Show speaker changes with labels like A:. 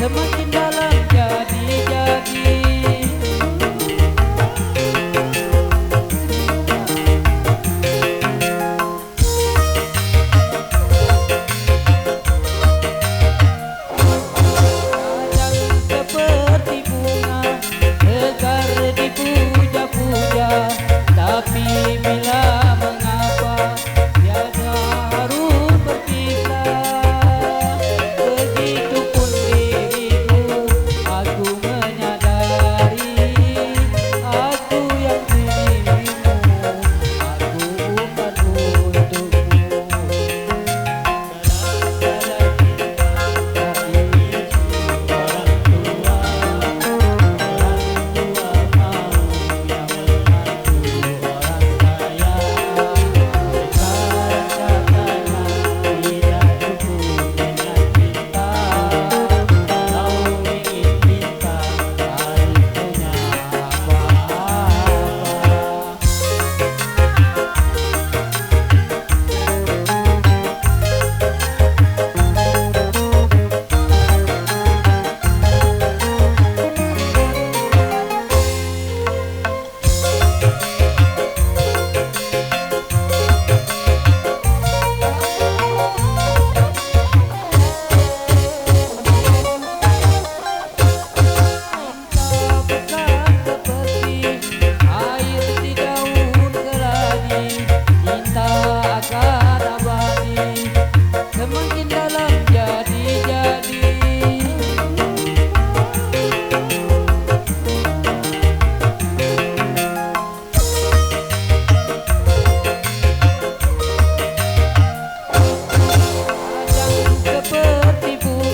A: semakin dalam jadi-jadi. Kadang seperti bunga segar dipuja-puja, tapi bila mengapa tiada harus berpisah. Begitupun diriku, aku menyadari aku yang dirimu, aku bukan untukmu. Dalam cinta tak diisi orang tua, mau yang menantu orang kaya. Sekarang katanya tidak cukup dengan cinta, kau ingin cinta harus punya apa-apa. Bukan seperti air di daun keladi, cinta akan abadi semakin dalam jadi-jadi. Kadang seperti bunga